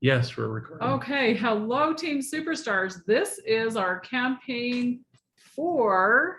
Yes, we're recording. Okay, hello Team Superstars. This is our campaign 4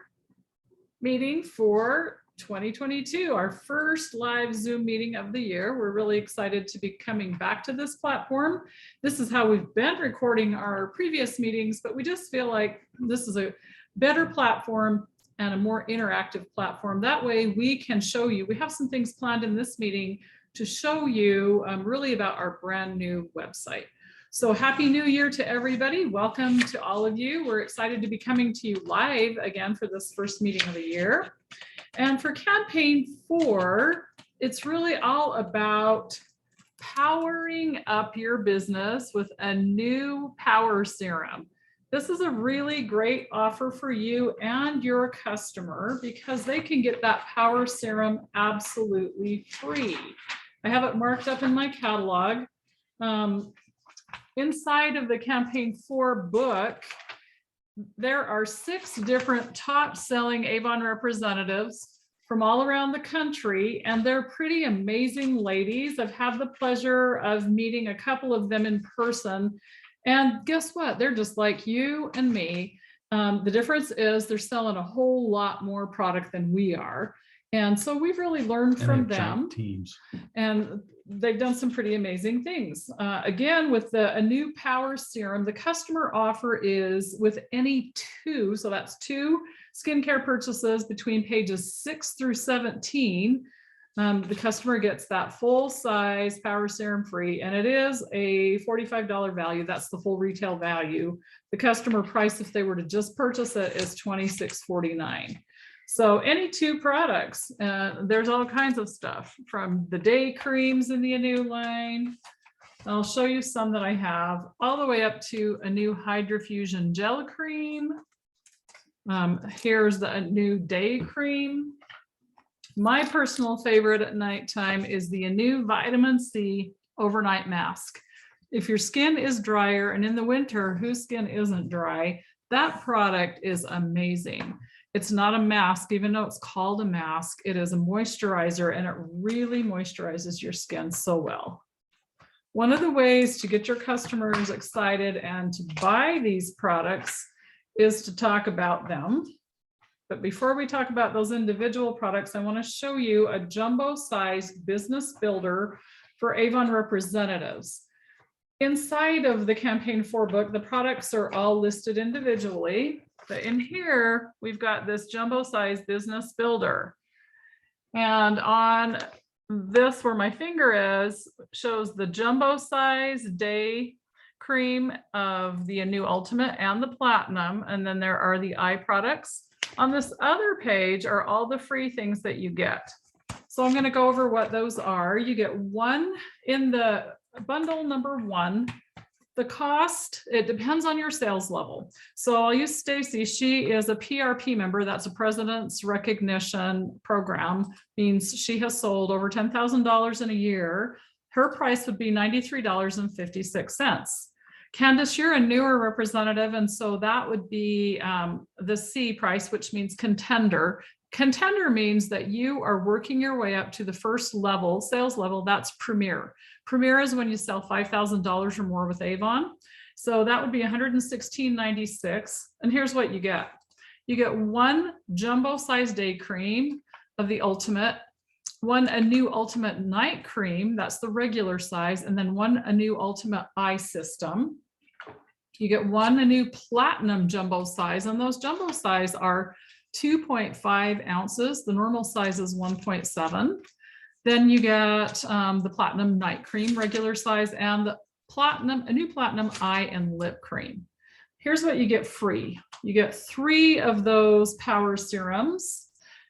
meeting for 2022, our first live Zoom meeting of the year. We're really excited to be coming back to this platform. This is how we've been recording our previous meetings, but we just feel like this is a better platform and a more interactive platform. That way we can show you, we have some things planned in this meeting to show you really about our brand new website. So happy new year to everybody. Welcome to all of you. We're excited to be coming to you live again for this first meeting of the year. And for campaign 4, it's really all about powering up your business with a new power serum. This is a really great offer for you and your customer because they can get that power serum absolutely free. I have it marked up in my catalog. Inside of the campaign 4 book, there are 6 different top selling Avon representatives from all around the country, and they're pretty amazing ladies. I've had the pleasure of meeting a couple of them in person, and guess what? They're just like you and me. The difference is they're selling a whole lot more product than we are. And so we've really learned from them. Teams. And they've done some pretty amazing things. Again, with a new power serum, the customer offer is with any 2, so that's 2 skincare purchases between pages 6 through 17. The customer gets that full size power serum free, and it is a $45 value. That's the full retail value. The customer price, if they were to just purchase it, is $26.49. So any 2 products, there's all kinds of stuff from the day creams in the Anew line. I'll show you some that I have, all the way up to a new Hydrofusion gel cream. Here's the new day cream. My personal favorite at nighttime is the Anew Vitamin C Overnight Mask. If your skin is drier, and in the winter, whose skin isn't dry, that product is amazing. It's not a mask, even though it's called a mask. It is a moisturizer, and it really moisturizes your skin so well. One of the ways to get your customers excited and to buy these products is to talk about them. But before we talk about those individual products, I want to show you a jumbo-sized business builder for Avon representatives. Inside of the campaign 4 book, the products are all listed individually. But in here, we've got this jumbo-sized business builder. And on this, where my finger is, shows the jumbo-size day cream of the Anew Ultimate and the Platinum. And then there are the eye products. On this other page are all the free things that you get. So I'm going to go over what those are. You get 1 in the bundle number 1. The cost, it depends on your sales level. So I'll use Stacy. She is a PRP member. That's a President's Recognition Program. Means she has sold over $10,000 in a year. Her price would be $93.56. Candace, you're a newer representative, and so that would be the C price, which means contender. Contender means that you are working your way up to the first level, sales level. That's Premier. Premier is when you sell $5,000 or more with Avon. So that would be $116.96. And here's what you get. You get 1 jumbo size day cream of the Ultimate, 1 Anew Ultimate night cream, that's the regular size, and then 1 Anew Ultimate eye system. You get 1 Anew Platinum jumbo size, and those jumbo size are 2.5 ounces. The normal size is 1.7. Then you get the Platinum night cream, regular size, and the Platinum, Anew Platinum eye and lip cream. Here's what you get free. You get 3 of those power serums.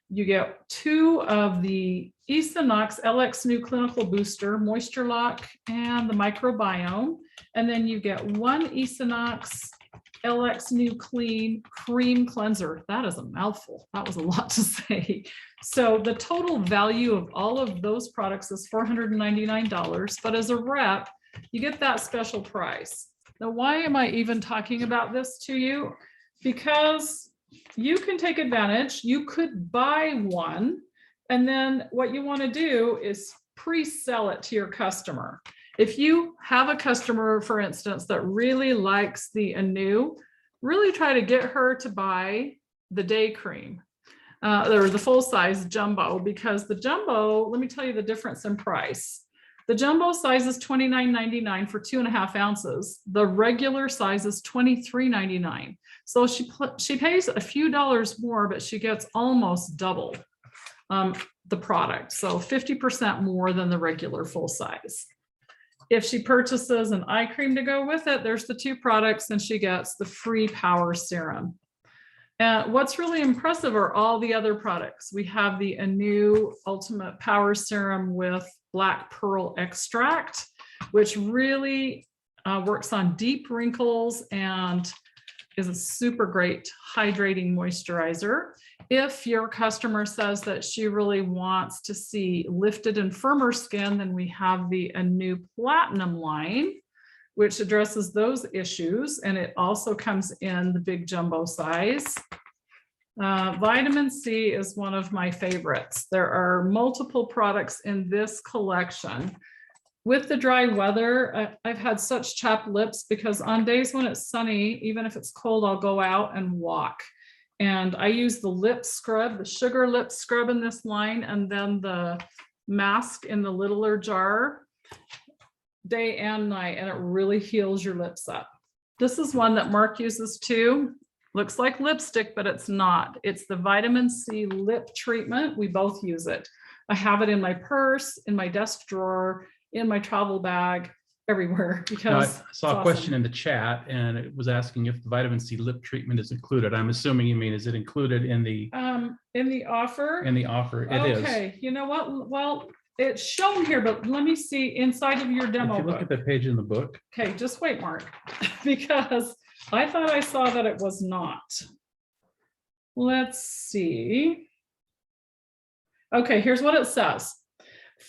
You get 2 of the Esonox LX New Clinical Booster, Moisture Lock, and the Microbiome. And then you get 1 Esonox LX New Clean Cream Cleanser. That is a mouthful. That was a lot to say. So the total value of all of those products is $499, but as a rep, you get that special price. Now, why am I even talking about this to you? Because you can take advantage. You could buy 1, and then what you want to do is pre-sell it to your customer. If you have a customer, for instance, that really likes the Anew, really try to get her to buy the day cream or the full size jumbo, because the jumbo, let me tell you the difference in price. The jumbo size is $29.99 for 2.5 ounces. The regular size is $23.99. So she pays a few dollars more, but she gets almost double the product. So 50% more than the regular full size. If she purchases an eye cream to go with it, there's the 2 products, and she gets the free power serum. And what's really impressive are all the other products. We have the Anew Ultimate Power Serum with black pearl extract, which really works on deep wrinkles and is a super great hydrating moisturizer. If your customer says that she really wants to see lifted and firmer skin, then we have the Anew Platinum line, which addresses those issues. And it also comes in the big jumbo size. Vitamin C is one of my favorites. There are multiple products in this collection. With the dry weather, I've had such chapped lips because on days when it's sunny, even if it's cold, I'll go out and walk. And I use the lip scrub, the sugar lip scrub in this line, and then the mask in the littler jar, day and night, and it really heals your lips up. This is one that Mark uses too. Looks like lipstick, but it's not. It's the vitamin C lip treatment. We both use it. I have it in my purse, in my desk drawer, in my travel bag, everywhere. Because I saw a question in the chat, and it was asking if the vitamin C lip treatment is included. I'm assuming you mean, is it included in the offer? In the offer, it is. Okay, you know what? Well, it's shown here, but let me see inside of your demo. If you look book. at the page in the book. Okay, just wait, Mark, because I thought I saw that it was not. Let's see. Okay, here's what it says.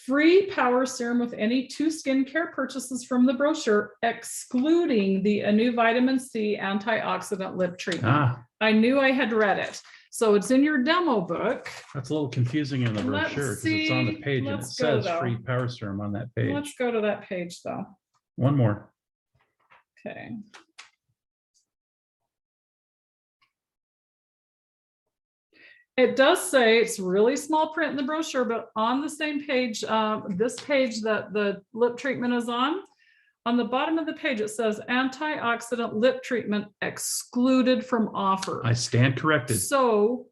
Free power serum with any 2 skincare purchases from the brochure, excluding the Anew Vitamin C antioxidant lip treatment. I knew I had read it. So it's in your demo book. That's a little confusing in the brochure because it's on the page and it says free power serum on that page. Let's go to that page though. One more. Okay. It does say, it's really small print in the brochure, but on the same page, this page that the lip treatment is on the bottom of the page, it says antioxidant lip treatment excluded from offer. I stand corrected. So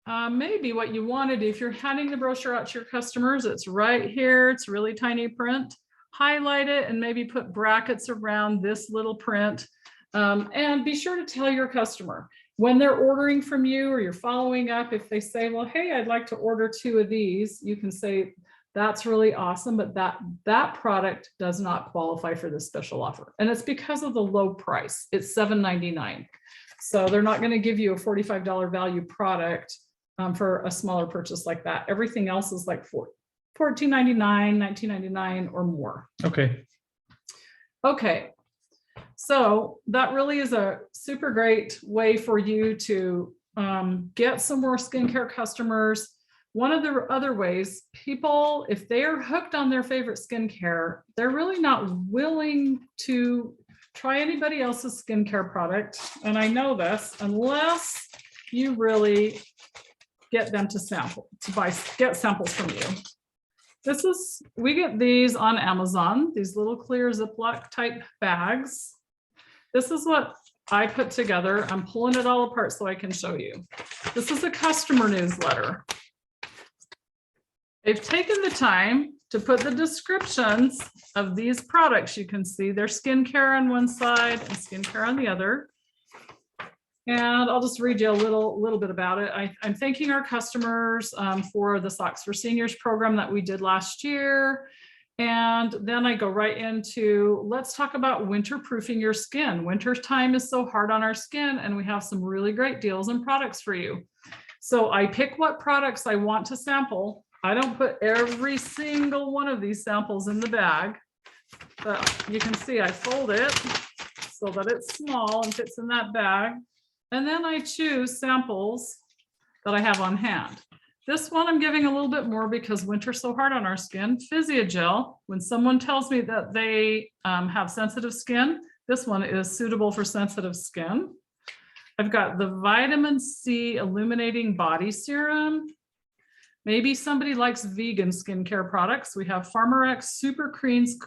maybe what you want to do, if you're handing the brochure out to your customers, it's right here, it's really tiny print, highlight it and maybe put brackets around this little print. And be sure to tell your customer, when they're ordering from you or you're following up, if they say, well, hey, I'd like to order 2 of these, you can say, that's really awesome, but that product does not qualify for this special offer. And it's because of the low price. It's $7.99. So they're not going to give you a $45 value product for a smaller purchase like that. Everything else is like $14.99, $19.99 or more. Okay. Okay. So that really is a super great way for you to get some more skincare customers. One of the other ways, people, if they are hooked on their favorite skincare, they're really not willing to try anybody else's skincare product. And I know this, unless you really get them to sample, get samples from you. We get these on Amazon, these little clear Ziploc type bags. This is what I put together. I'm pulling it all apart so I can show you. This is a customer newsletter. They've taken the time to put the descriptions of these products. You can see their skincare on one side and skincare on the other. And I'll just read you a little bit about it. I'm thanking our customers for the Socks for Seniors program that we did last year. And then I go right into, let's talk about winter-proofing your skin. Winter time is so hard on our skin, and we have some really great deals and products for you. So I pick what products I want to sample. I don't put every single one of these samples in the bag, but you can see I fold it so that it's small and fits in that bag. And then I choose samples that I have on hand. This one I'm giving a little bit more because winter's so hard on our skin. Physiogel, when someone tells me that they have sensitive skin, this one is suitable for sensitive skin. I've got the vitamin C illuminating body serum. Maybe somebody likes vegan skincare products. We have Farmer X Super Greens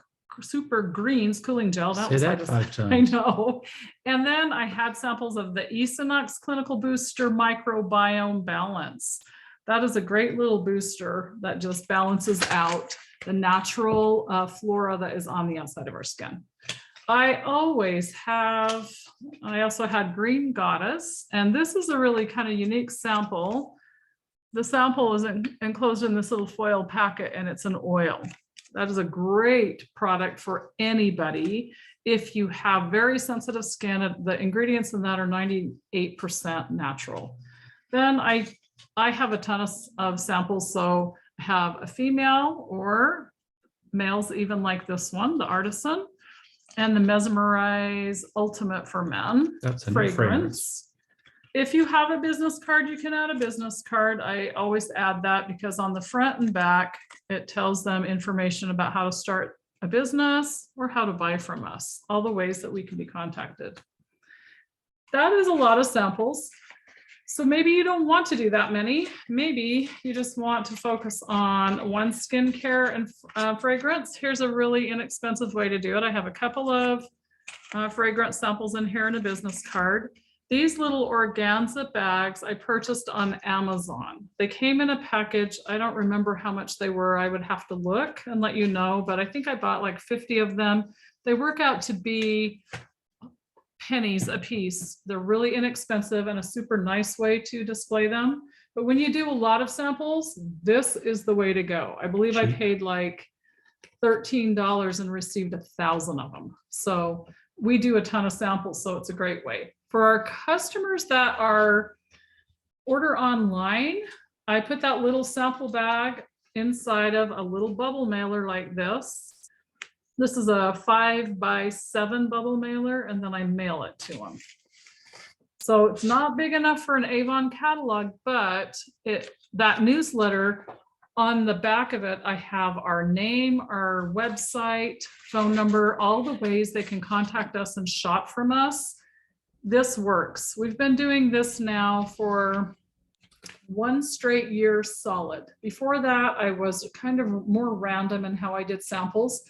Cooling Gel. Say that 5 I times. know. And then I had samples of the Esonox Clinical Booster Microbiome Balance. That is a great little booster that just balances out the natural flora that is on the outside of our skin. I also had Green Goddess, and this is a really kind of unique sample. The sample is enclosed in this little foil packet, and it's an oil. That is a great product for anybody. If you have very sensitive skin, the ingredients in that are 98% natural. Then I have a ton of samples. So I have a female or males, even like this one, the Artisan, and the Mesmerize Ultimate for Men. That's a new fragrance. If you have a business card, you can add a business card. I always add that because on the front and back, it tells them information about how to start a business or how to buy from us, all the ways that we can be contacted. That is a lot of samples. So maybe you don't want to do that many. Maybe you just want to focus on one skincare and fragrance. Here's a really inexpensive way to do it. I have a couple of fragrance samples in here and a business card. These little organza bags I purchased on Amazon. They came in a package. I don't remember how much they were. I would have to look and let you know, but I think I bought like 50 of them. They work out to be pennies a piece. They're really inexpensive and a super nice way to display them. But when you do a lot of samples, this is the way to go. I believe I paid like $13 and received 1,000 of them. So we do a ton of samples, so it's a great way. For our customers that order online, I put that little sample bag inside of a little bubble mailer like this. This is a 5x7 bubble mailer, and then I mail it to them. So it's not big enough for an Avon catalog, but that newsletter, on the back of it, I have our name, our website, phone number, all the ways they can contact us and shop from us. This works. We've been doing this now for 1 straight year solid. Before that, I was kind of more random in how I did samples.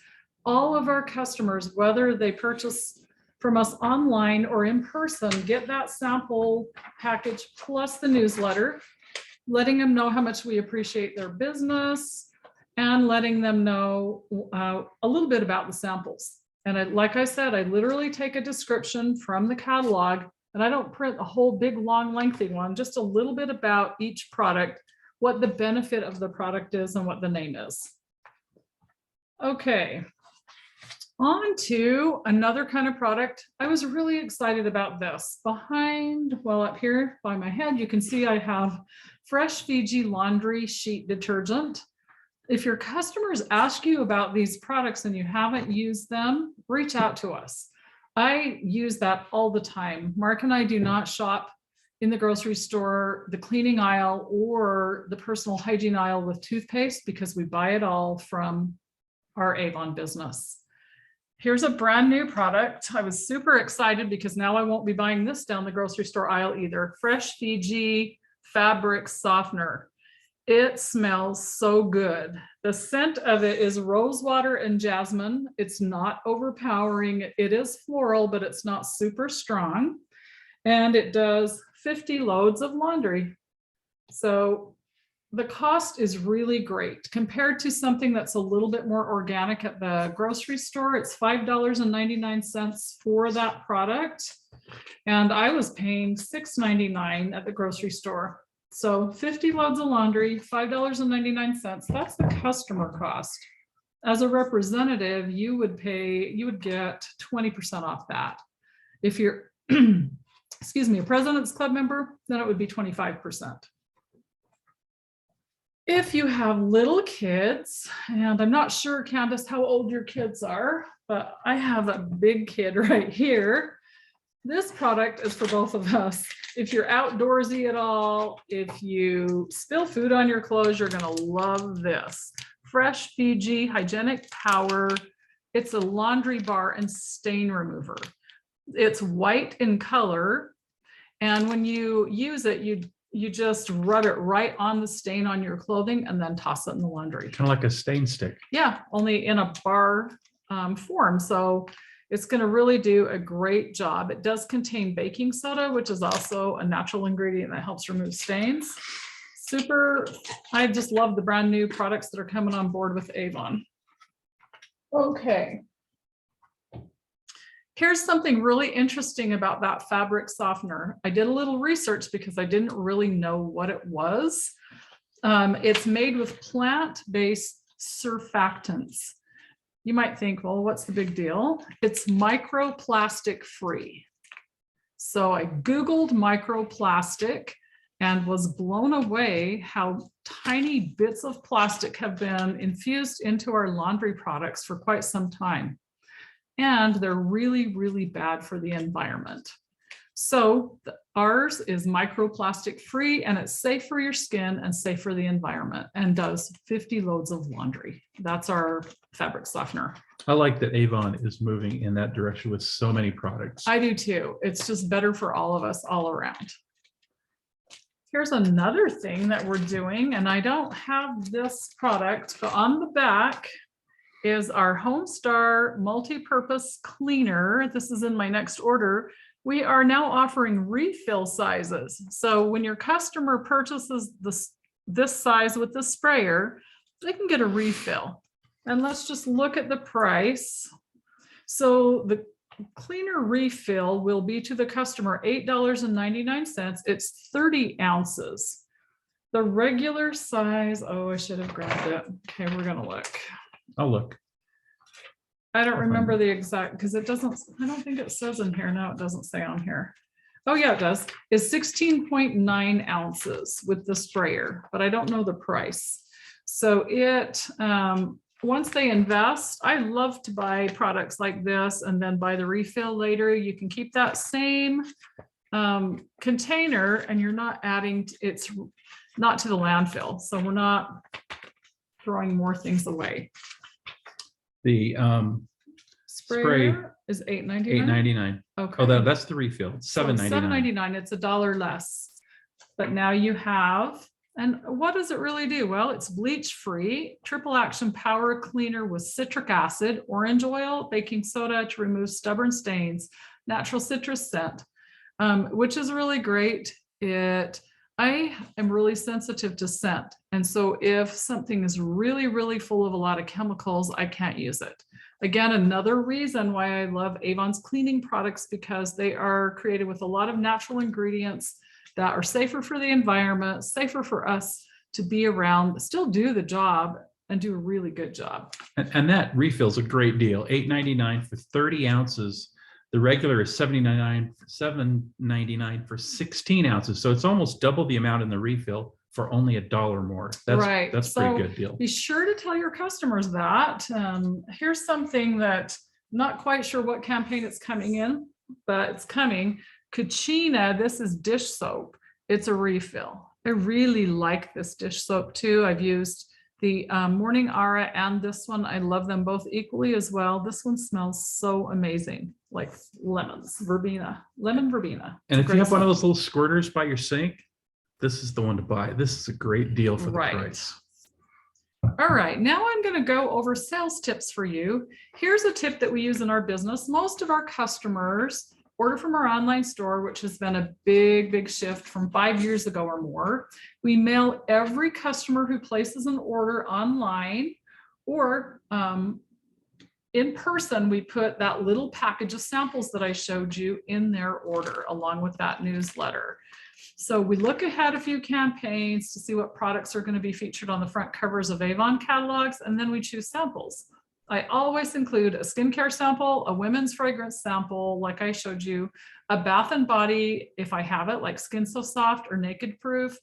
All of our customers, whether they purchase from us online or in person, get that sample package plus the newsletter, letting them know how much we appreciate their business and letting them know a little bit about the samples. And like I said, I literally take a description from the catalog, and I don't print a whole big, long, lengthy one, just a little bit about each product, what the benefit of the product is and what the name is. Okay, on to another kind of product. I was really excited about this. Up here by my head, you can see I have Fresh Fiji Laundry Sheet Detergent. If your customers ask you about these products and you haven't used them, reach out to us. I use that all the time. Mark and I do not shop in the grocery store, the cleaning aisle, or the personal hygiene aisle with toothpaste because we buy it all from our Avon business. Here's a brand new product. I was super excited because now I won't be buying this down the grocery store aisle either. Fresh Fiji Fabric Softener. It smells so good. The scent of it is rosewater and jasmine. It's not overpowering. It is floral, but it's not super strong. And it does 50 loads of laundry. So the cost is really great compared to something that's a little bit more organic at the grocery store. It's $5.99 for that product. And I was paying $6.99 at the grocery store. So 50 loads of laundry, $5.99. That's the customer cost. As a representative, you would get 20% off that. If you're, excuse me, a President's Club member, then it would be 25%. If you have little kids, and I'm not sure, Candace, how old your kids are, but I have a big kid right here. This product is for both of us. If you're outdoorsy at all, if you spill food on your clothes, you're gonna love this. Fresh Fiji Hygienic Power. It's a laundry bar and stain remover. It's white in color. And when you use it, you just rub it right on the stain on your clothing and then toss it in the laundry. Kind of like a stain stick. Yeah, only in a bar form. So it's going to really do a great job. It does contain baking soda, which is also a natural ingredient that helps remove stains. Super. I just love the brand new products that are coming on board with Avon. Okay. Here's something really interesting about that fabric softener. I did a little research because I didn't really know what it was. It's made with plant-based surfactants. You might think, well, what's the big deal? It's microplastic free. So I Googled microplastic and was blown away how tiny bits of plastic have been infused into our laundry products for quite some time. And they're really, really bad for the environment. So ours is microplastic free and it's safe for your skin and safe for the environment and does 50 loads of laundry. That's our fabric softener. I like that Avon is moving in that direction with so many products. I do too. It's just better for all of us all around. Here's another thing that we're doing, and I don't have this product, but on the back is our Homestar multi-purpose cleaner. This is in my next order. We are now offering refill sizes. So when your customer purchases this size with the sprayer, they can get a refill. And let's just look at the price. So the cleaner refill will be to the customer $8.99. It's 30 ounces. The regular size, oh, I should have grabbed it. Okay, we're gonna look. I'll look. I don't remember the exact, because it doesn't, I don't think it says in here. No, it doesn't say on here. Oh yeah, it does. It's 16.9 ounces with the sprayer, but I don't know the price. So it, once they invest, I love to buy products like this and then buy the refill later. You can keep that same container and you're not adding, it's not to the landfill. So we're not throwing more things away. The spray is $8.99. $8.99. Okay. Oh, that's the refill. $7.99. $7.99. It's $1 less. But now you have, and what does it really do? Well, it's bleach free, triple action power cleaner with citric acid, orange oil, baking soda to remove stubborn stains, natural citrus scent, which is really great. I am really sensitive to scent. And so if something is really, really full of a lot of chemicals, I can't use it. Again, another reason why I love Avon's cleaning products, because they are created with a lot of natural ingredients that are safer for the environment, safer for us to be around, still do the job and do a really good job. And that refill is a great deal. $8.99 for 30 ounces. The regular is $7.99 for 16 ounces. So it's almost double the amount in the refill for only $1 more. That's right. That's a pretty good deal. Be sure to tell your customers that. Here's something that I'm not quite sure what campaign it's coming in, but it's coming. Kachina, this is dish soap. It's a refill. I really like this dish soap too. I've used the Morning Aura and this one. I love them both equally as well. This one smells so amazing, like lemons, verbena, lemon verbena. And if you have one of those little squirters by your sink, this is the one to buy. This is a great deal for the price. All right, now I'm going to go over sales tips for you. Here's a tip that we use in our business. Most of our customers order from our online store, which has been a big, big shift from 5 years ago or more. We mail every customer who places an order online or in person. We put that little package of samples that I showed you in their order along with that newsletter. So we look ahead a few campaigns to see what products are going to be featured on the front covers of Avon catalogs, and then we choose samples. I always include a skincare sample, a women's fragrance sample, like I showed you, a bath and body, if I have it, like Skin So Soft or Naked Proof,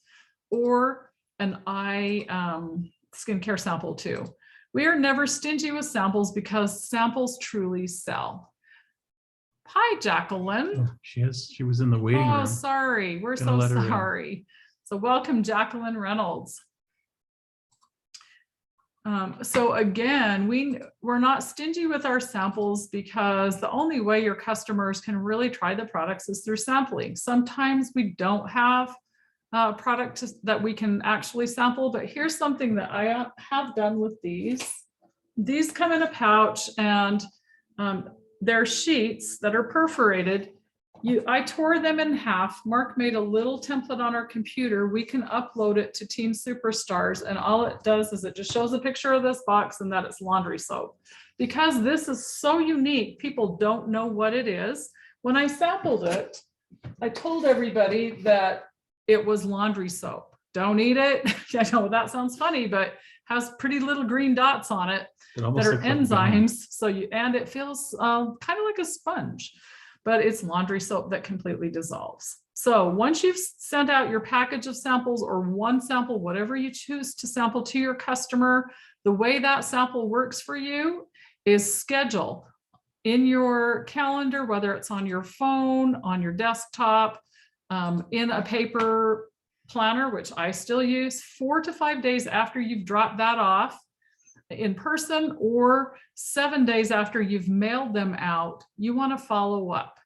or an eye skincare sample too. We are never stingy with samples because samples truly sell. Hi, Jacqueline. Oh, she was in the waiting Oh, room. sorry. We're Gonna so let her in. sorry. So welcome, Jacqueline Reynolds. So again, we're not stingy with our samples because the only way your customers can really try the products is through sampling. Sometimes we don't have a product that we can actually sample, but here's something that I have done with these. These come in a pouch, and they're sheets that are perforated. I tore them in half. Mark made a little template on our computer. We can upload it to Team Superstars, and all it does is it just shows a picture of this box and that it's laundry soap. Because this is so unique, people don't know what it is. When I sampled it, I told everybody that it was laundry soap. Don't eat it. I know that sounds funny, but has pretty little green dots on it It that almost are looks like gum. enzymes. And it feels kind of like a sponge, but it's laundry soap that completely dissolves. So once you've sent out your package of samples or one sample, whatever you choose to sample to your customer, the way that sample works for you is schedule in your calendar, whether it's on your phone, on your desktop, in a paper planner, which I still use, 4 to 5 days after you've dropped that off in person, or 7 days after you've mailed them out, you want to follow up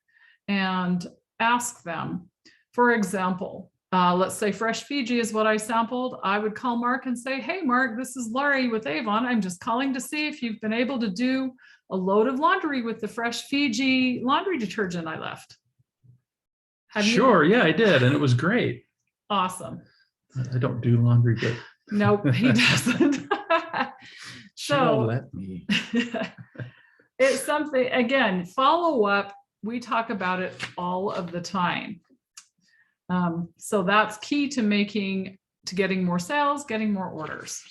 and ask them. For example, let's say fresh Fiji is what I sampled. I would call Mark and say, hey, Mark, this is Laurie with Avon. I'm just calling to see if you've been able to do a load of laundry with the fresh Fiji laundry detergent I left. Sure, yeah, I did, and it was great. Awesome. I don't do laundry, but Nope, he doesn't. she'll let me. It's something, again, follow up. We talk about it all of the time. So that's key to getting more sales, getting more orders.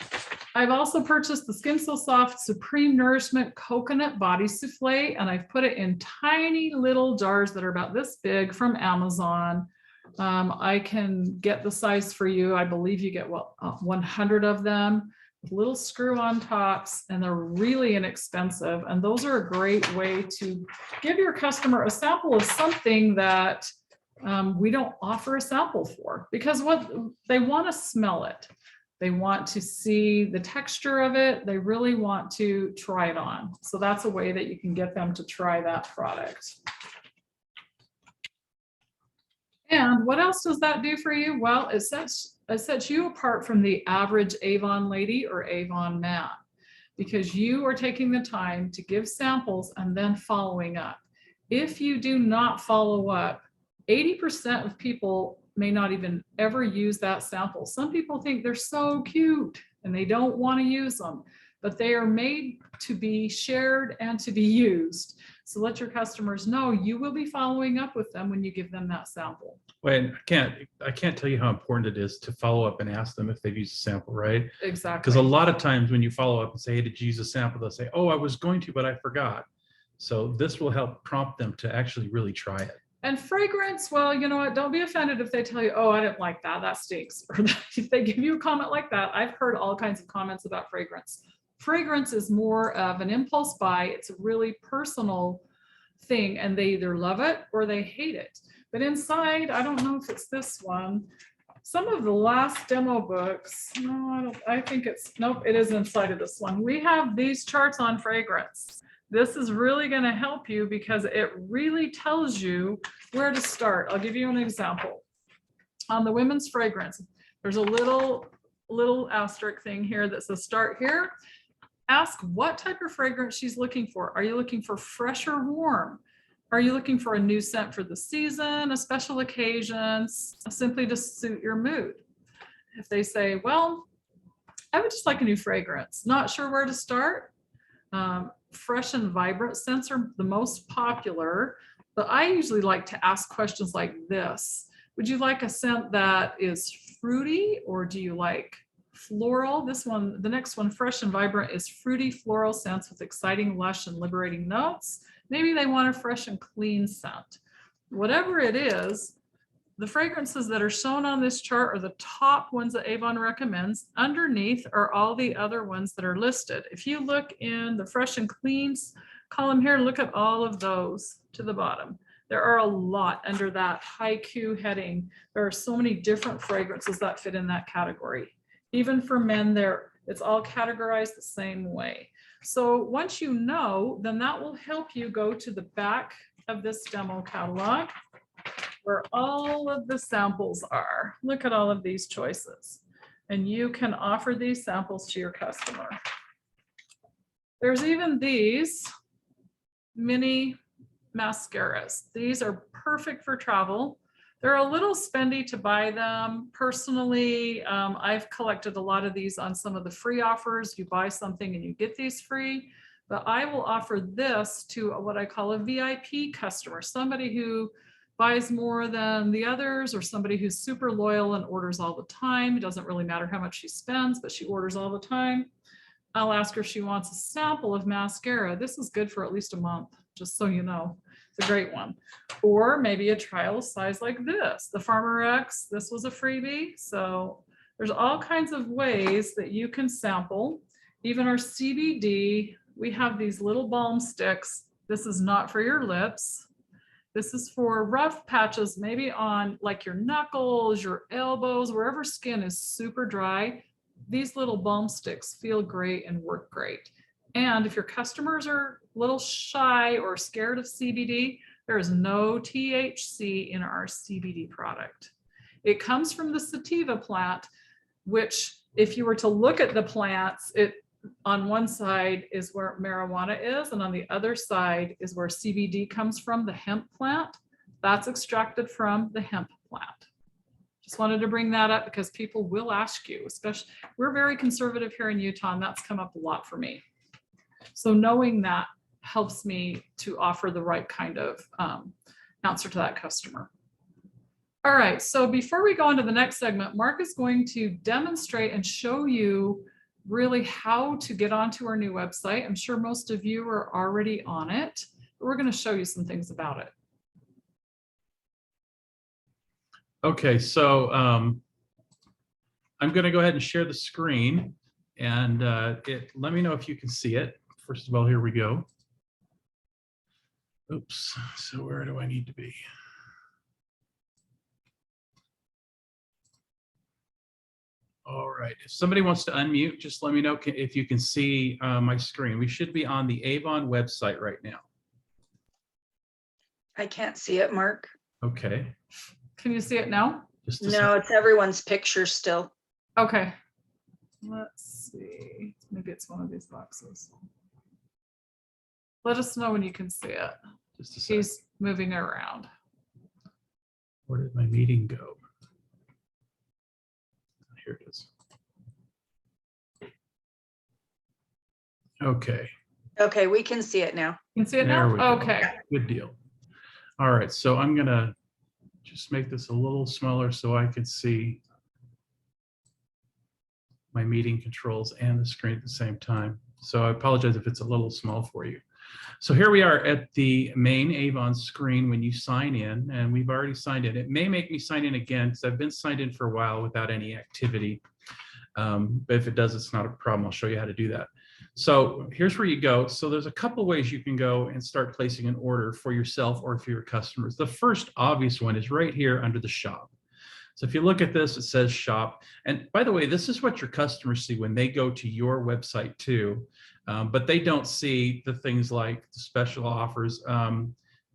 I've also purchased the Skin So Soft Supreme Nourishment Coconut Body Souffle, and I've put it in tiny little jars that are about this big from Amazon. I can get the size for you. I believe you get 100 of them with little screw-on tops, and they're really inexpensive. And those are a great way to give your customer a sample of something that we don't offer a sample for, because what they want to smell it. They want to see the texture of it. They really want to try it on. So that's a way that you can get them to try that product. And what else does that do for you? Well, it sets you apart from the average Avon lady or Avon man, because you are taking the time to give samples and then following up. If you do not follow up, 80% of people may not even ever use that sample. Some people think they're so cute and they don't want to use them, but they are made to be shared and to be used. So let your customers know you will be following up with them when you give them that sample. Wait, I can't tell you how important it is to follow up and ask them if they've used a sample, right? Exactly. Because a lot of times when you follow up and say, hey, did you use a sample? They'll say, oh, I was going to, but I forgot. So this will help prompt them to actually really try it. And fragrance, well, you know what, don't be offended if they tell you, oh, I didn't like that, that stinks. Or if they give you a comment like that. I've heard all kinds of comments about fragrance. Fragrance is more of an impulse buy. It's a really personal thing, and they either love it or they hate it. But inside, I don't know if it's this one. Some of the last demo books, no, I think it's, nope, it is inside of this one. We have these charts on fragrance. This is really going to help you because it really tells you where to start. I'll give you an example. On the women's fragrance, there's a little asterisk thing here that says start here. Ask what type of fragrance she's looking for. Are you looking for fresh or warm? Are you looking for a new scent for the season, a special occasions, simply to suit your mood? If they say, well, I would just like a new fragrance, not sure where to start. Fresh and vibrant scents are the most popular, but I usually like to ask questions like this. Would you like a scent that is fruity, or do you like floral? This one, the next one, fresh and vibrant, is fruity floral scents with exciting, lush, and liberating notes. Maybe they want a fresh and clean scent. Whatever it is, the fragrances that are shown on this chart are the top ones that Avon recommends. Underneath are all the other ones that are listed. If you look in the fresh and cleans column here, look at all of those to the bottom. There are a lot under that haiku heading. There are so many different fragrances that fit in that category. Even for men, it's all categorized the same way. So once you know, then that will help you go to the back of this demo catalog where all of the samples are. Look at all of these choices. And you can offer these samples to your customer. There's even these mini mascaras. These are perfect for travel. They're a little spendy to buy them. Personally, I've collected a lot of these on some of the free offers. You buy something and you get these free, but I will offer this to what I call a VIP customer, somebody who buys more than the others, or somebody who's super loyal and orders all the time. It doesn't really matter how much she spends, but she orders all the time. I'll ask her if she wants a sample of mascara. This is good for at least a month, just so you know. It's a great one. Or maybe a trial size like this. The Farmer X, this was a freebie. So there's all kinds of ways that you can sample. Even our CBD, we have these little balm sticks. This is not for your lips. This is for rough patches, maybe on like your knuckles, your elbows, wherever skin is super dry. These little balm sticks feel great and work great. And if your customers are a little shy or scared of CBD, there is no THC in our CBD product. It comes from the sativa plant, which if you were to look at the plants, on one side is where marijuana is, and on the other side is where CBD comes from, the hemp plant. That's extracted from the hemp plant. Just wanted to bring that up because people will ask you, especially, we're very conservative here in Utah, and that's come up a lot for me. So knowing that helps me to offer the right kind of answer to that customer. All right, so before we go on to the next segment, Mark is going to demonstrate and show you really how to get onto our new website. I'm sure most of you are already on it, but we're going to show you some things about it. Okay, so I'm going to go ahead and share the screen, and let me know if you can see it. First of all, here we go. Oops, so where do I need to be? All right, if somebody wants to unmute, just let me know if you can see my screen. We should be on the Avon website right now. I can't see it, Mark. Okay. Can you see it now? No, it's everyone's picture still. Okay. Let's see. Maybe it's one of these boxes. Let us know when you can see it. Just a second. He's moving it around. Where did my meeting go? Here it is. Okay. Okay, we can see it now. You can see it There now? we go. Okay. Good deal. All right, so I'm gonna just make this a little smaller so I can see my meeting controls and the screen at the same time. So I apologize if it's a little small for you. So here we are at the main Avon screen when you sign in, and we've already signed in. It may make me sign in again because I've been signed in for a while without any activity. But if it does, it's not a problem. I'll show you how to do that. So here's where you go. So there's a couple ways you can go and start placing an order for yourself or for your customers. The first obvious one is right here under the shop. So if you look at this, it says shop. And by the way, this is what your customers see when they go to your website too. But they don't see the things like the special offers,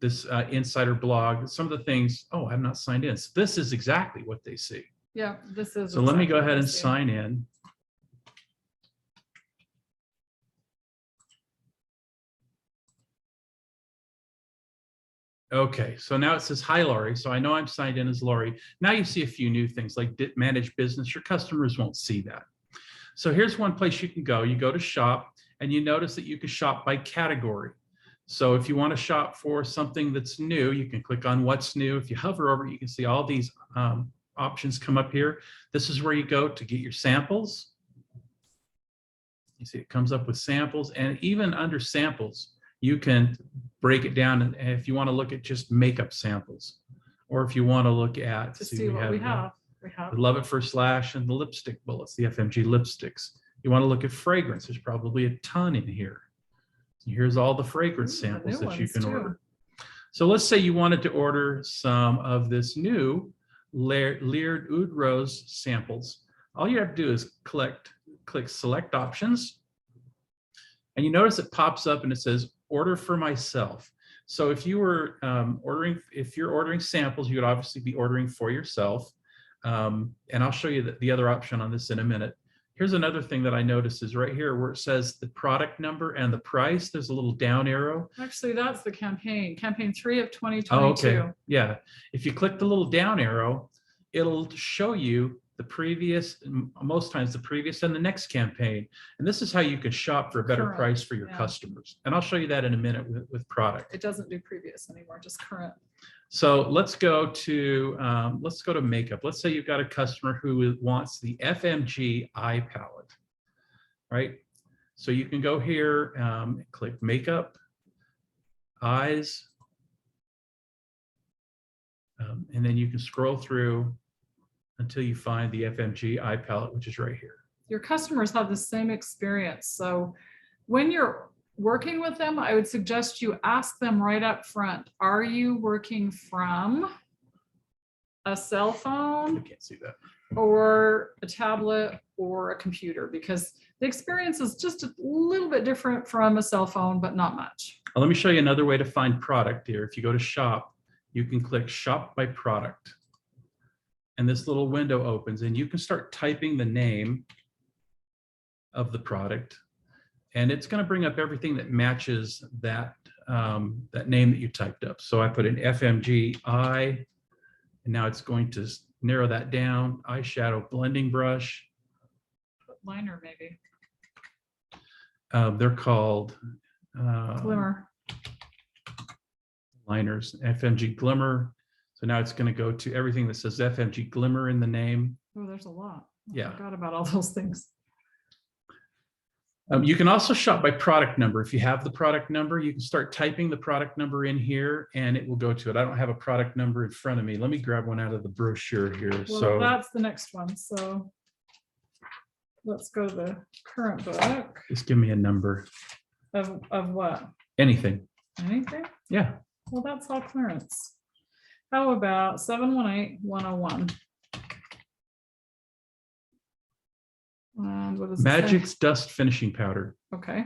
this insider blog, some of the things, oh, I'm not signed in. So this is exactly what they see. Yeah, this is. So let me go ahead and what I see. sign in. Okay, so now it says, hi, Laurie. So I know I'm signed in as Laurie. Now you see a few new things like manage business. Your customers won't see that. So here's one place you can go. You go to shop and you notice that you can shop by category. So if you want to shop for something that's new, you can click on what's new. If you hover over it, you can see all these options come up here. This is where you go to get your samples. You see it comes up with samples, and even under samples, you can break it down. And if you want to look at just makeup samples, or if you want to look at To see what we have. the Love It First Lash and the lipstick bullets, the FMG lipsticks. You want to look at fragrance. There's probably a ton in here. Here's all the fragrance Ooh, the samples new that you ones, can too. order. So let's say you wanted to order some of this new Layered Oud Rose samples. All you have to do is click Select Options. And you notice it pops up and it says Order for Myself. So if you were if you're ordering samples, you would obviously be ordering for yourself. And I'll show you the other option on this in a minute. Here's another thing that I noticed is right here where it says the product number and the price, there's a little down arrow. Actually, that's the campaign 3 of 2022. Oh, okay. Yeah. If you click the little down arrow, it'll show you the previous, most times the previous and the next campaign. And this is how you can shop for a better Current, price for your yeah. customers. And I'll show you that in a minute with product. It doesn't do previous anymore, just current. So let's go to makeup. Let's say you've got a customer who wants the FMG eye palette, right? So you can go here, click makeup, eyes, and then you can scroll through until you find the FMG eye palette, which is right here. Your customers have the same experience. So when you're working with them, I would suggest you ask them right up front, are you working from a cell I phone can't see that. or a tablet or a computer? Because the experience is just a little bit different from a cell phone, but not much. Well, let me show you another way to find product here. If you go to shop, you can click shop by product. And this little window opens and you can start typing the name of the product. And it's going to bring up everything that matches that, that name that you typed up. So I put an FMG eye, and now it's going to narrow that down. Eyeshadow blending brush. Liner maybe. They're called Glimmer. liners, FMG Glimmer. So now it's going to go to everything that says FMG Glimmer in the name. Oh, there's a lot. Yeah. I forgot about all those things. You can also shop by product number. If you have the product number, you can start typing the product number in here and it will go to it. I don't have a product number in front of me. Let me grab one out of the brochure here. Well, So that's the next one. So let's go to the current book just give me a number. of what? Anything. Anything? Yeah. Well, that's all clearance. How about 718-101? And what does it say? Magic's Dust Finishing Powder. Okay.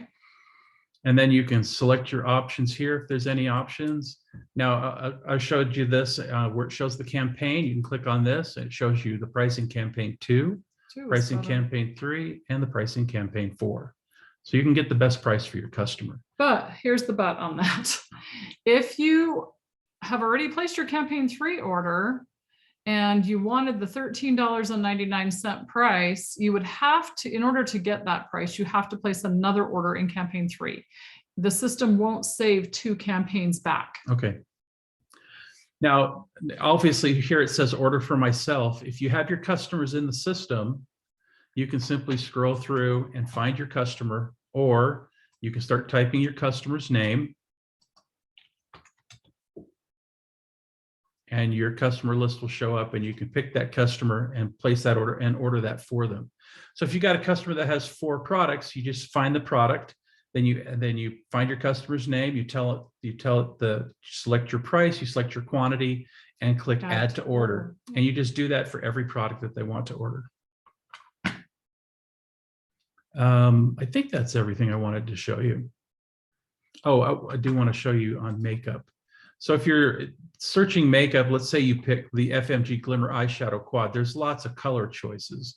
And then you can select your options here if there's any options. Now, I showed you this where it shows the campaign. You can click on this and it shows you the pricing campaign 2, Two is pricing better. campaign 3, and the pricing campaign 4. So you can get the best price for your customer. But here's the but on that. If you have already placed your campaign 3 order and you wanted the $13.99 price, you would have to, in order to get that price, you have to place another order in campaign 3. The system won't save 2 campaigns back. Okay. Now, obviously here it says order for myself. If you have your customers in the system, you can simply scroll through and find your customer, or you can start typing your customer's name. And your customer list will show up and you can pick that customer and place that order and order that for them. So if you got a customer that has 4 products, you just find the product, then you find your customer's name, you tell it select your price, you select your quantity and click add to order. And you just do that for every product that they want to order. I think that's everything I wanted to show you. Oh, I do want to show you on makeup. So if you're searching makeup, let's say you pick the FMG Glimmer Eyeshadow Quad, there's lots of color choices.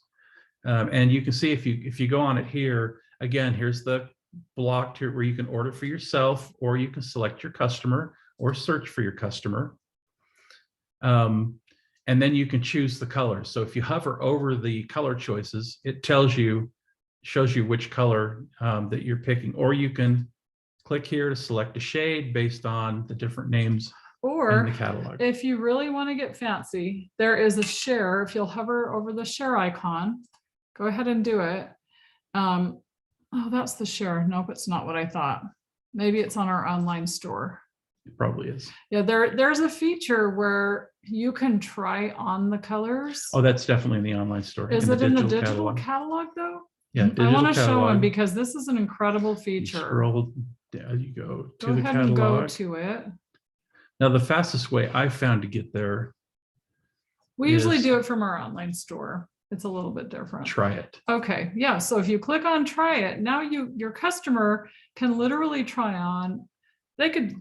And you can see if you go on it here, again, here's the block here where you can order for yourself, or you can select your customer or search for your customer. And then you can choose the color. So if you hover over the color choices, it shows you which color that you're picking, or you can click here to select a shade based on the different names in Or the catalog. if you really want to get fancy, there is a share. If you'll hover over the share icon, go ahead and do it. Oh, that's the share. Nope, it's not what I thought. Maybe it's on our online store. It probably is. Yeah, there's a feature where you can try on the colors. Oh, that's definitely in the online store. Is it in the digital catalog though? Yeah, I digital want to show catalog. them because this is an incredible You feature. scroll There you go to Go the ahead and go catalog. to it. Now, the fastest way I found to get there, We usually is- do it from our online store. It's a little bit different. try it. Okay, yeah, so if you click on try it, now your customer can literally try on, they could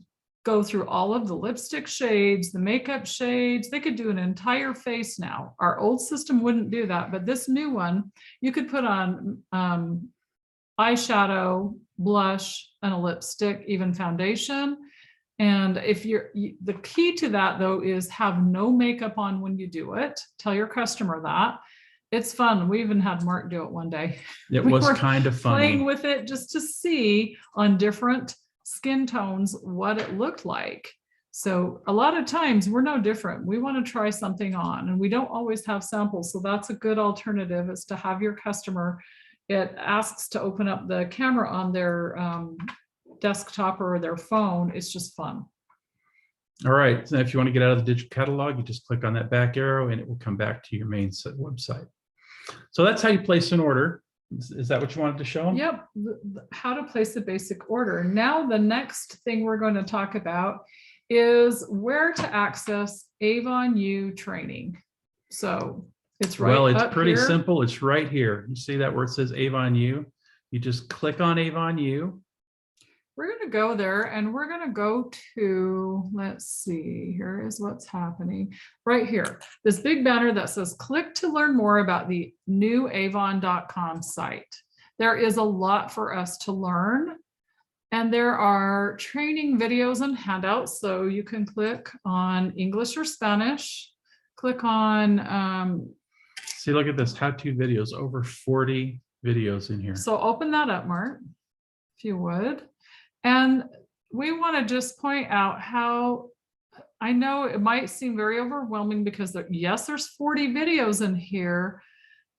go through all of the lipstick shades, the makeup shades, they could do an entire face now. Our old system wouldn't do that, but this new one, you could put on eyeshadow, blush, and a lipstick, even foundation. And if the key to that though is have no makeup on when you do it. Tell your customer that. It's fun. We even had Mark do it one day. It We was were kind of Playing funny. with it just to see on different skin tones what it looked like. So a lot of times we're no different. We want to try something on and we don't always have samples. So that's a good alternative, is to have your customer, it asks to open up the camera on their desktop or their phone. It's just fun. All right. So if you want to get out of the digital catalog, you just click on that back arrow and it will come back to your main website. So that's how you place an order. Is that what you wanted to show them? Yep, how to place a basic order. Now, the next thing we're going to talk about is where to access Avon U training. So it's right Well, it's up pretty here. simple. It's right here. You see that where it says Avon U? You just click on Avon U. We're going to go there and we're going to go to, let's see, here is what's happening right here. This big banner that says click to learn more about the new avon.com site. There is a lot for us to learn, and there are training videos and handouts. So you can click on English or Spanish, click on, See, look at this, how-to videos, over 40 videos in here. so open that up, Mark, if you would. And we want to just point out how, I know it might seem very overwhelming because yes, there's 40 videos in here,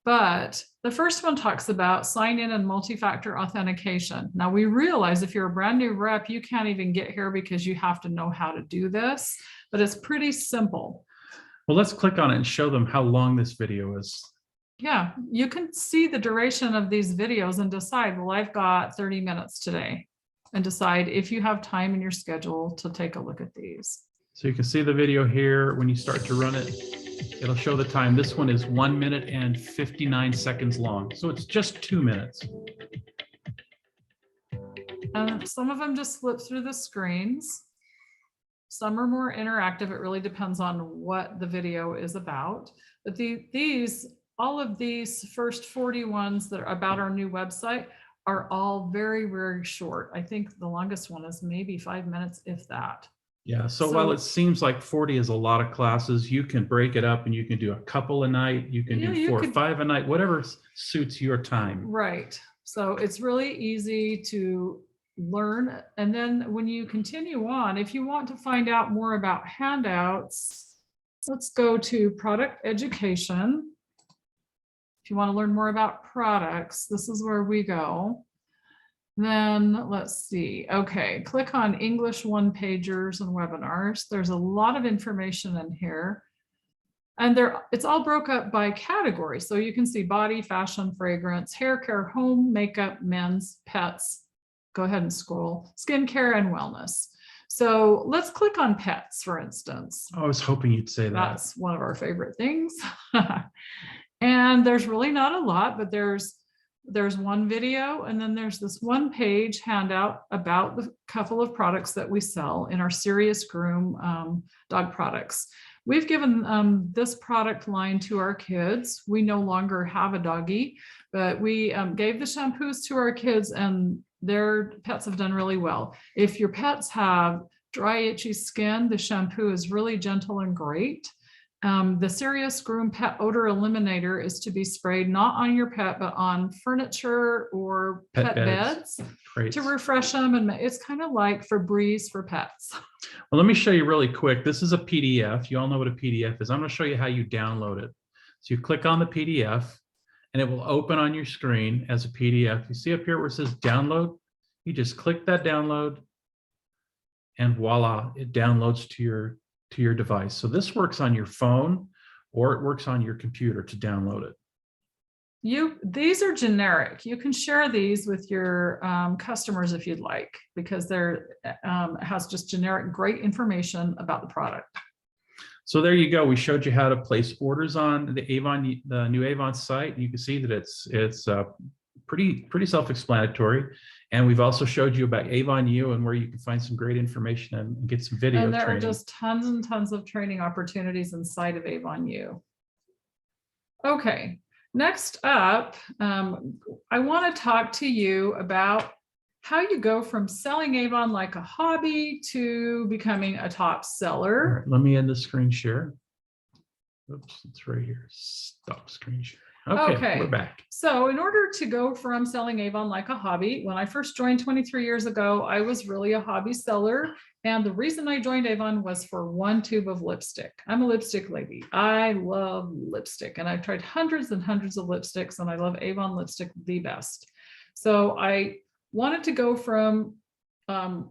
but the first one talks about sign in and multi-factor authentication. Now we realize if you're a brand new rep, you can't even get here because you have to know how to do this, but it's pretty simple. Well, let's click on it and show them how long this video is. Yeah, you can see the duration of these videos and decide, well, I've got 30 minutes today, and decide if you have time in your schedule to take a look at these. So you can see the video here. When you start to run it, it'll show the time. This one is 1 minute and 59 seconds long. So it's just 2 minutes. And some of them just flip through the screens. Some are more interactive. It really depends on what the video is about. But all of these first 40 ones that are about our new website are all very, very short. I think the longest one is maybe 5 minutes, if that. Yeah, so while it seems like 40 is a lot of classes, you can break it up and you can do a couple a night, you can do 4 or 5 a night, whatever suits your time. Right. So it's really easy to learn. And then when you continue on, if you want to find out more about handouts, let's go to product education. If you want to learn more about products, this is where we go. Then let's see. Okay, click on English one-pagers and webinars. There's a lot of information in here. And it's all broke up by category. So you can see body, fashion, fragrance, hair care, home, makeup, men's, pets. Go ahead and scroll. Skincare and wellness. So let's click on pets, for instance. I was hoping you'd say that. That's one of our favorite things. And there's really not a lot, but there's one video, and then there's this one-page handout about the couple of products that we sell in our Serious Groom dog products. We've given this product line to our kids. We no longer have a doggy, but we gave the shampoos to our kids, and their pets have done really well. If your pets have dry, itchy skin, the shampoo is really gentle and great. The Serious Groom Pet Odor Eliminator is to be sprayed not on your pet, but on furniture or pet beds to refresh them. And it's kind of like Febreze for pets. Well, let me show you really quick. This is a PDF. You all know what a PDF is. I'm going to show you how you download it. So you click on the PDF and it will open on your screen as a PDF. You see up here where it says download? You just click that download and voila, it downloads to your device. So this works on your phone or it works on your computer to download it. These are generic. You can share these with your customers if you'd like, because they're has just generic great information about the product. So there you go. We showed you how to place orders on the new Avon site. You can see that it's pretty self-explanatory. And we've also showed you about Avon U and where you can find some great information and get some video And there training. are just tons and tons of training opportunities inside of Avon U. Okay, next up, I want to talk to you about how you go from selling Avon like a hobby to becoming a top All seller. right, let me end the screen share. Oops, it's right here. Stop screen share. Okay, we're back. So in order to go from selling Avon like a hobby, when I first joined 23 years ago, I was really a hobby seller. And the reason I joined Avon was for one tube of lipstick. I'm a lipstick lady. I love lipstick, and I've tried hundreds and hundreds of lipsticks, and I love Avon lipstick the best. So I wanted to go from a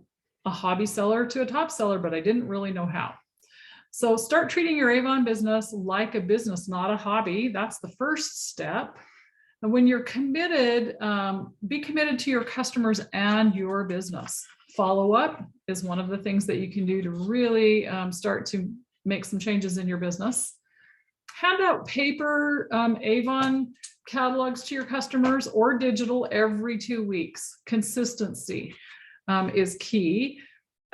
hobby seller to a top seller, but I didn't really know how. So start treating your Avon business like a business, not a hobby. That's the first step. And when you're committed, be committed to your customers and your business. Follow up is one of the things that you can do to really start to make some changes in your business. Hand out paper Avon catalogs to your customers or digital every 2 weeks. Consistency is key.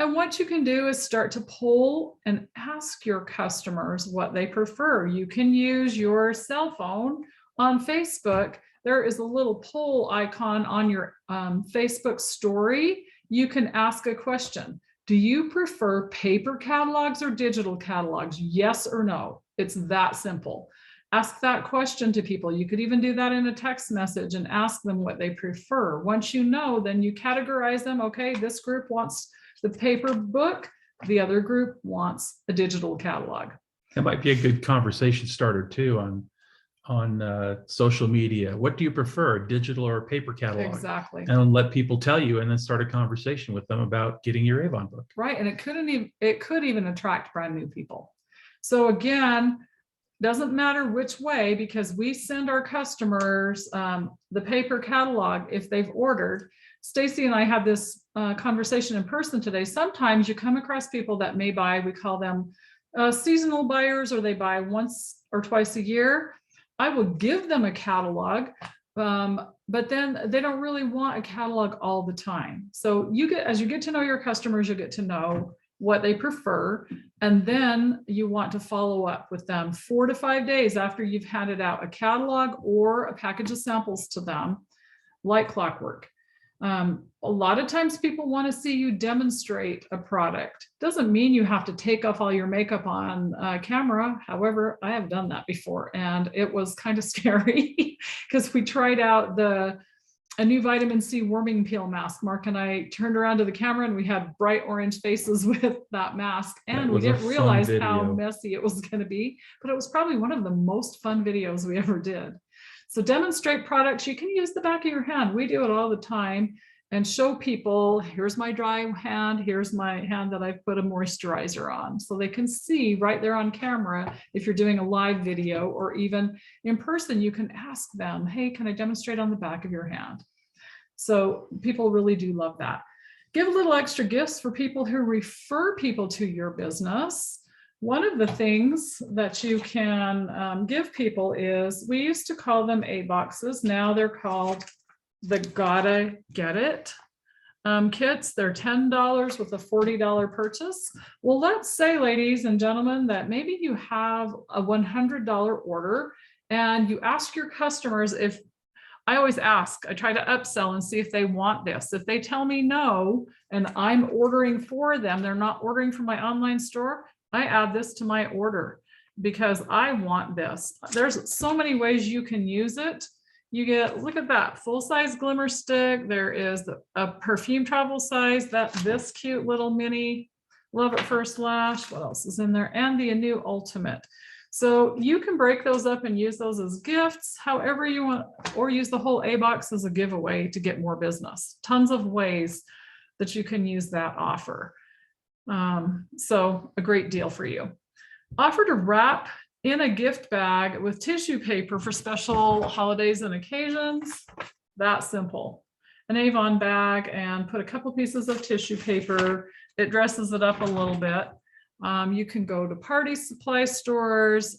And what you can do is start to poll and ask your customers what they prefer. You can use your cell phone on Facebook. There is a little poll icon on your Facebook story. You can ask a question. Do you prefer paper catalogs or digital catalogs? Yes or no? It's that simple. Ask that question to people. You could even do that in a text message and ask them what they prefer. Once you know, then you categorize them. Okay, this group wants the paper book, the other group wants a digital catalog. That might be a good conversation starter too on social media. What do you prefer, digital or paper catalog? Exactly. And let people tell you, and then start a conversation with them about getting your Avon book. Right, and it could even attract brand new people. So again, doesn't matter which way, because we send our customers the paper catalog if they've ordered. Stacy and I had this conversation in person today. Sometimes you come across people that may buy, we call them seasonal buyers, or they buy once or twice a year. I will give them a catalog, but then they don't really want a catalog all the time. So as you get to know your customers, you get to know what they prefer, and then you want to follow up with them 4 to 5 days after you've handed out a catalog or a package of samples to them, like clockwork. A lot of times people want to see you demonstrate a product. Doesn't mean you have to take off all your makeup on camera. However, I have done that before, and it was kind of scary because we tried out a new vitamin C warming peel mask. Mark and I turned around to the camera and we had bright orange faces with that mask, and we didn't realize how messy it was going to be, but it was probably one of the most fun videos we ever did. So demonstrate products. You can use the back of your hand. We do it all the time, and show people, here's my dry hand, here's my hand that I've put a moisturizer on. So they can see right there on camera. If you're doing a live video or even in person, you can ask them, hey, can I demonstrate on the back of your hand? So people really do love that. Give a little extra gifts for people who refer people to your business. One of the things that you can give people is, we used to call them A boxes. Now they're called the Gotta Get It kits. They're $10 with a $40 purchase. Well, let's say, ladies and gentlemen, that maybe you have a $100 order and you ask your customers if, I always ask, I try to upsell and see if they want this. If they tell me no, and I'm ordering for them, they're not ordering from my online store, I add this to my order because I want this. There's so many ways you can use it. You get, look at that, full-size glimmer stick. There is a perfume travel size, this cute little mini Love at First Lash. What else is in there? And the new Ultimate. So you can break those up and use those as gifts, however you want, or use the whole A box as a giveaway to get more business. Tons of ways that you can use that offer. So a great deal for you. Offer to wrap in a gift bag with tissue paper for special holidays and occasions. That simple. An Avon bag and put a couple pieces of tissue paper. It dresses it up a little bit. You can go to party supply stores,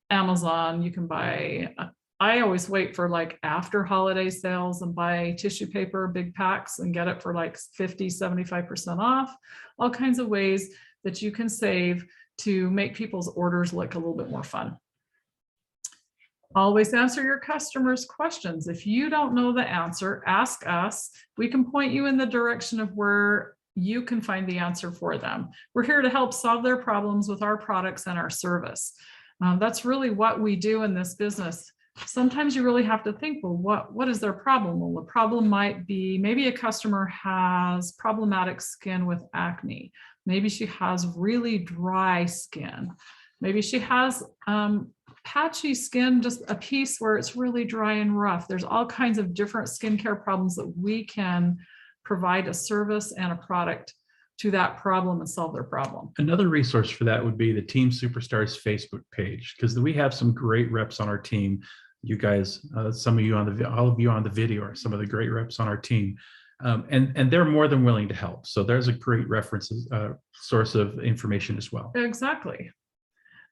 Amazon. You can buy, I always wait for like after holiday sales and buy tissue paper, big packs, and get it for like 50, 75% off. All kinds of ways that you can save to make people's orders look a little bit more fun. Always answer your customers' questions. If you don't know the answer, ask us. We can point you in the direction of where you can find the answer for them. We're here to help solve their problems with our products and our service. That's really what we do in this business. Sometimes you really have to think, well, what is their problem? Well, the problem might be maybe a customer has problematic skin with acne. Maybe she has really dry skin. Maybe she has patchy skin, just a piece where it's really dry and rough. There's all kinds of different skincare problems that we can provide a service and a product to that problem and solve their problem. Another resource for that would be the Team Superstars Facebook page, because we have some great reps on our team. You guys, some of you all of you on the video are some of the great reps on our team. And they're more than willing to help. So there's a great references source of information as well. Exactly.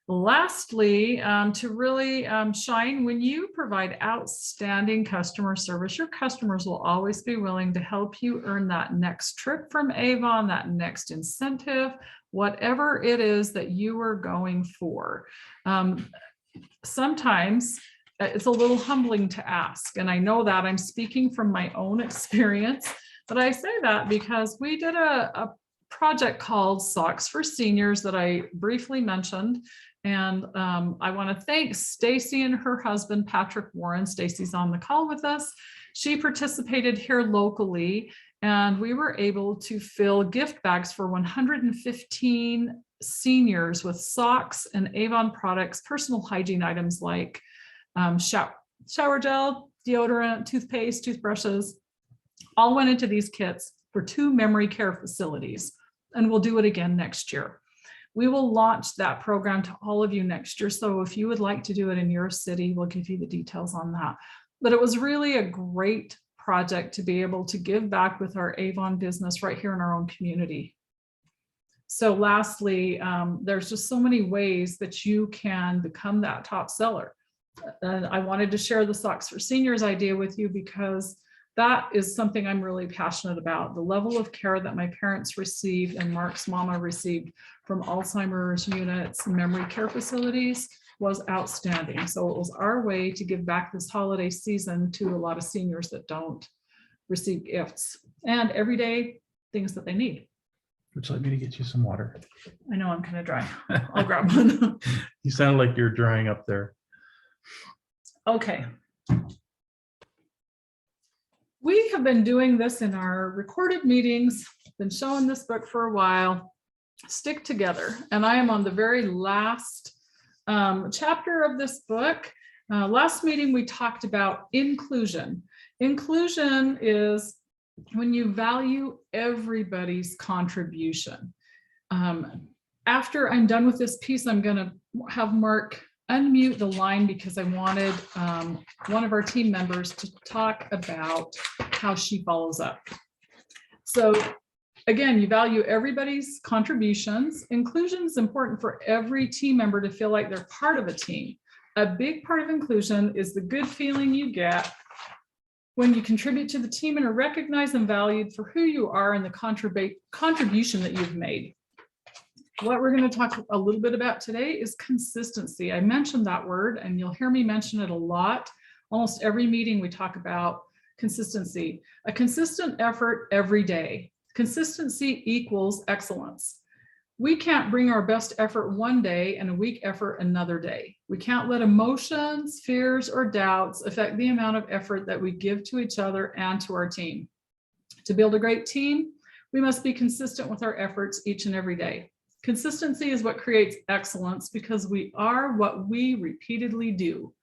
Lastly, to really shine, when you provide outstanding customer service, your customers will always be willing to help you earn that next trip from Avon, that next incentive, whatever it is that you are going for. Sometimes it's a little humbling to ask, and I know that I'm speaking from my own experience, but I say that because we did a project called Socks for Seniors that I briefly mentioned. And I want to thank Stacy and her husband, Patrick Warren. Stacy's on the call with us. She participated here locally, and we were able to fill gift bags for 115 seniors with socks and Avon products, personal hygiene items like shower gel, deodorant, toothpaste, toothbrushes, all went into these kits for 2 memory care facilities. And we'll do it again next year. We will launch that program to all of you next year. So if you would like to do it in your city, we'll give you the details on that. But it was really a great project to be able to give back with our Avon business right here in our own community. So lastly, there's just so many ways that you can become that top seller. And I wanted to share the Socks for Seniors idea with you because that is something I'm really passionate about. The level of care that my parents received and Mark's mama received from Alzheimer's units, memory care facilities was outstanding. So it was our way to give back this holiday season to a lot of seniors that don't receive gifts and everyday things that they need. Would you like me to get you some water? I know I'm kind of dry. I'll grab one. You sound like you're drying up there. Okay. We have been doing this in our recorded meetings, been showing this book for a while. Stick together. And I am on the very last chapter of this book. Last meeting, we talked about inclusion. Inclusion is when you value everybody's contribution. After I'm done with this piece, I'm going to have Mark unmute the line because I wanted one of our team members to talk about how she follows up. So again, you value everybody's contributions. Inclusion is important for every team member to feel like they're part of a team. A big part of inclusion is the good feeling you get when you contribute to the team and are recognized and valued for who you are and the contribution that you've made. What we're going to talk a little bit about today is consistency. I mentioned that word and you'll hear me mention it a lot. Almost every meeting we talk about consistency. A consistent effort every day. Consistency equals excellence. We can't bring our best effort one day and a weak effort another day. We can't let emotions, fears, or doubts affect the amount of effort that we give to each other and to our team. To build a great team, we must be consistent with our efforts each and every day. Consistency is what creates excellence because we are what we repeatedly do,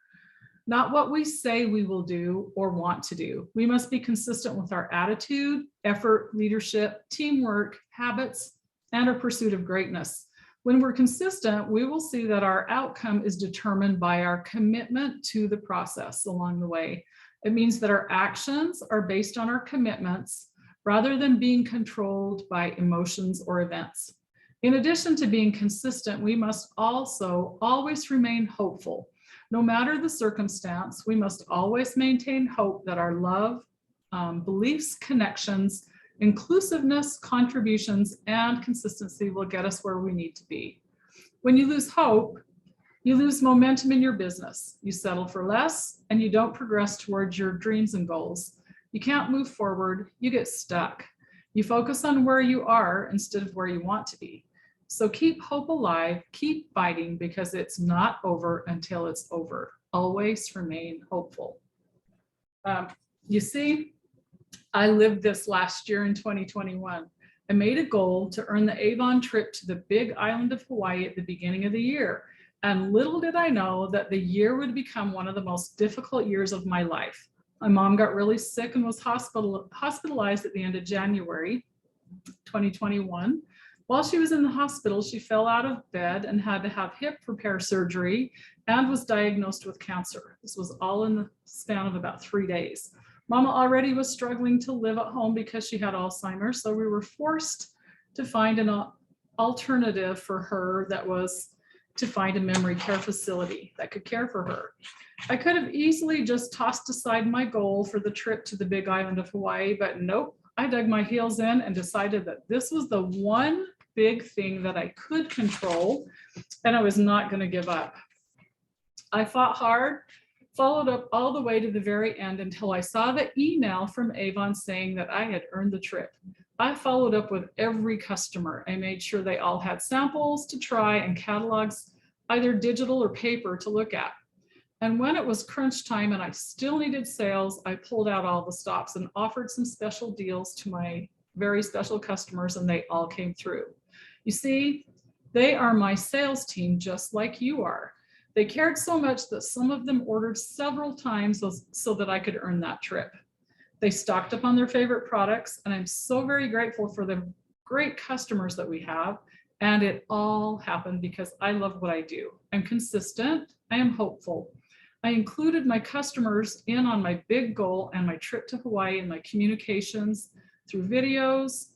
not what we say we will do or want to do. We must be consistent with our attitude, effort, leadership, teamwork, habits, and our pursuit of greatness. When we're consistent, we will see that our outcome is determined by our commitment to the process along the way. It means that our actions are based on our commitments rather than being controlled by emotions or events. In addition to being consistent, we must also always remain hopeful. No matter the circumstance, we must always maintain hope that our love, beliefs, connections, inclusiveness, contributions, and consistency will get us where we need to be. When you lose hope, you lose momentum in your business. You settle for less and you don't progress towards your dreams and goals. You can't move forward, you get stuck. You focus on where you are instead of where you want to be. So keep hope alive, keep fighting, because it's not over until it's over. Always remain hopeful. You see, I lived this last year in 2021. I made a goal to earn the Avon trip to the big island of Hawaii at the beginning of the year. And little did I know that the year would become one of the most difficult years of my life. My mom got really sick and was hospitalized at the end of January 2021. While she was in the hospital, she fell out of bed and had to have hip repair surgery and was diagnosed with cancer. This was all in the span of about 3 days. Mama already was struggling to live at home because she had Alzheimer's, so we were forced to find an alternative for her, that was to find a memory care facility that could care for her. I could have easily just tossed aside my goal for the trip to the big island of Hawaii, but nope, I dug my heels in and decided that this was the one big thing that I could control, and I was not going to give up. I fought hard, followed up all the way to the very end until I saw the email from Avon saying that I had earned the trip. I followed up with every customer. I made sure they all had samples to try and catalogs, either digital or paper, to look at. And when it was crunch time and I still needed sales, I pulled out all the stops and offered some special deals to my very special customers, and they all came through. You see, they are my sales team, just like you are. They cared so much that some of them ordered several times so that I could earn that trip. They stocked up on their favorite products, and I'm so very grateful for the great customers that we have. And it all happened because I love what I do. I'm consistent, I am hopeful. I included my customers in on my big goal and my trip to Hawaii in my communications through videos,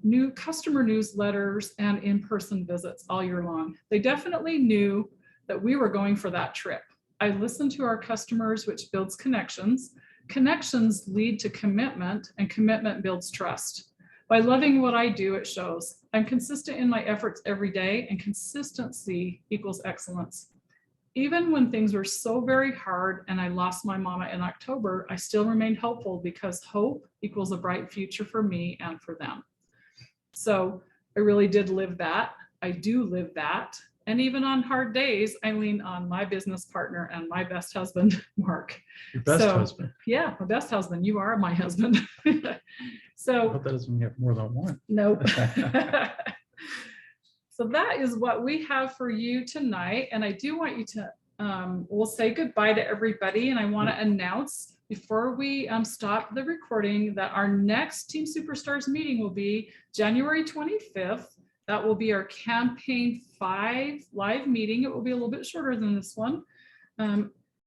new customer newsletters, and in-person visits all year long. They definitely knew that we were going for that trip. I listened to our customers, which builds connections. Connections lead to commitment, and commitment builds trust. By loving what I do, it shows. I'm consistent in my efforts every day, and consistency equals excellence. Even when things were so very hard and I lost my mama in October, I still remained hopeful, because hope equals a bright future for me and for them. So I really did live that. I do live that. And even on hard days, I lean on my business partner and my best husband, Mark. Your best husband. Yeah, my best husband. You are my husband. I So hope that doesn't mean you have more than one. nope. So that is what we have for you tonight. And I do want you to, we'll say goodbye to everybody. And I want to announce before we stop the recording that our next Team Superstars meeting will be January 25th. That will be our Campaign 5 live meeting. It will be a little bit shorter than this one.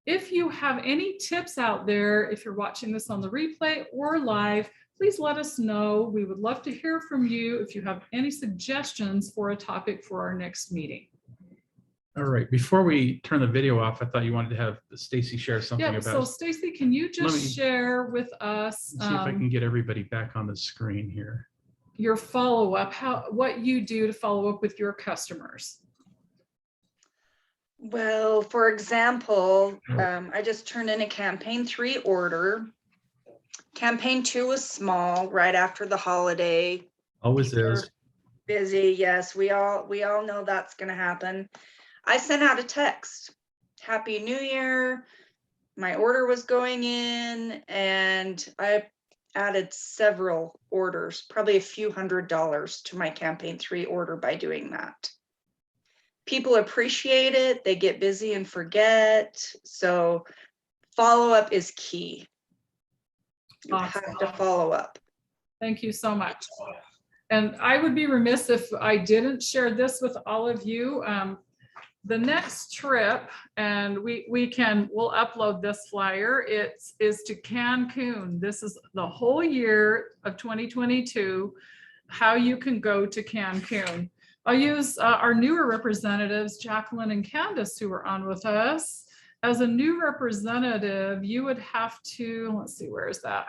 If you have any tips out there, if you're watching this on the replay or live, please let us know. We would love to hear from you if you have any suggestions for a topic for our next meeting. All right, before we turn the video off, I thought you wanted to have Stacy share something Yeah, about. so Stacy, can you just share with us See if I can get everybody back on the screen here. Your follow-up, what you do to follow up with your customers? Well, for example, I just turned in a campaign 3 order. Campaign 2 was small right after the holiday. Always is. Busy, yes, we all know that's going to happen. I sent out a text, Happy New Year. My order was going in, and I added several orders, probably a few $100s to my campaign 3 order by doing that. People appreciate it. They get busy and forget. So follow-up is key. You Awesome. have to follow up. Thank you so much. And I would be remiss if I didn't share this with all of you. The next trip, and we'll upload this flyer. Is to Cancun. This is the whole year of 2022, how you can go to Cancun. I'll use our newer representatives, Jacqueline and Candace, who are on with us. As a new representative, you would have to, let's see, where is that?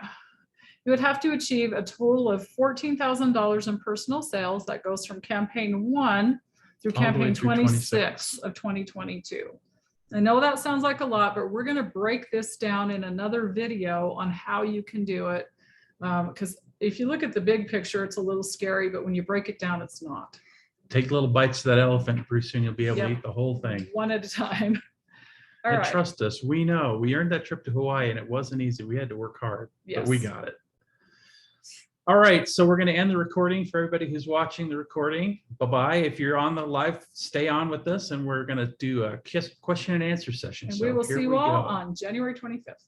You would have to achieve a total of $14,000 in personal sales. That goes from campaign 1 through All the way campaign through 26 of 2022. I know that sounds like a lot, but we're going to break this down in another video on how you can do it. Because if you look at the big picture, it's a little scary, but when you break it down, it's not. Take little bites of that elephant. Pretty soon you'll be able to Yep. eat the whole thing. One at a time. All And right. trust us, we know. We earned that trip to Hawaii and it wasn't easy. We had to work hard, but we Yes. got it. All right, so we're going to end the recording for everybody who's watching the recording. Bye-bye. If you're on the live, stay on with us, and we're going to do a question and answer session. And So we will here see you we all go. on January 25th.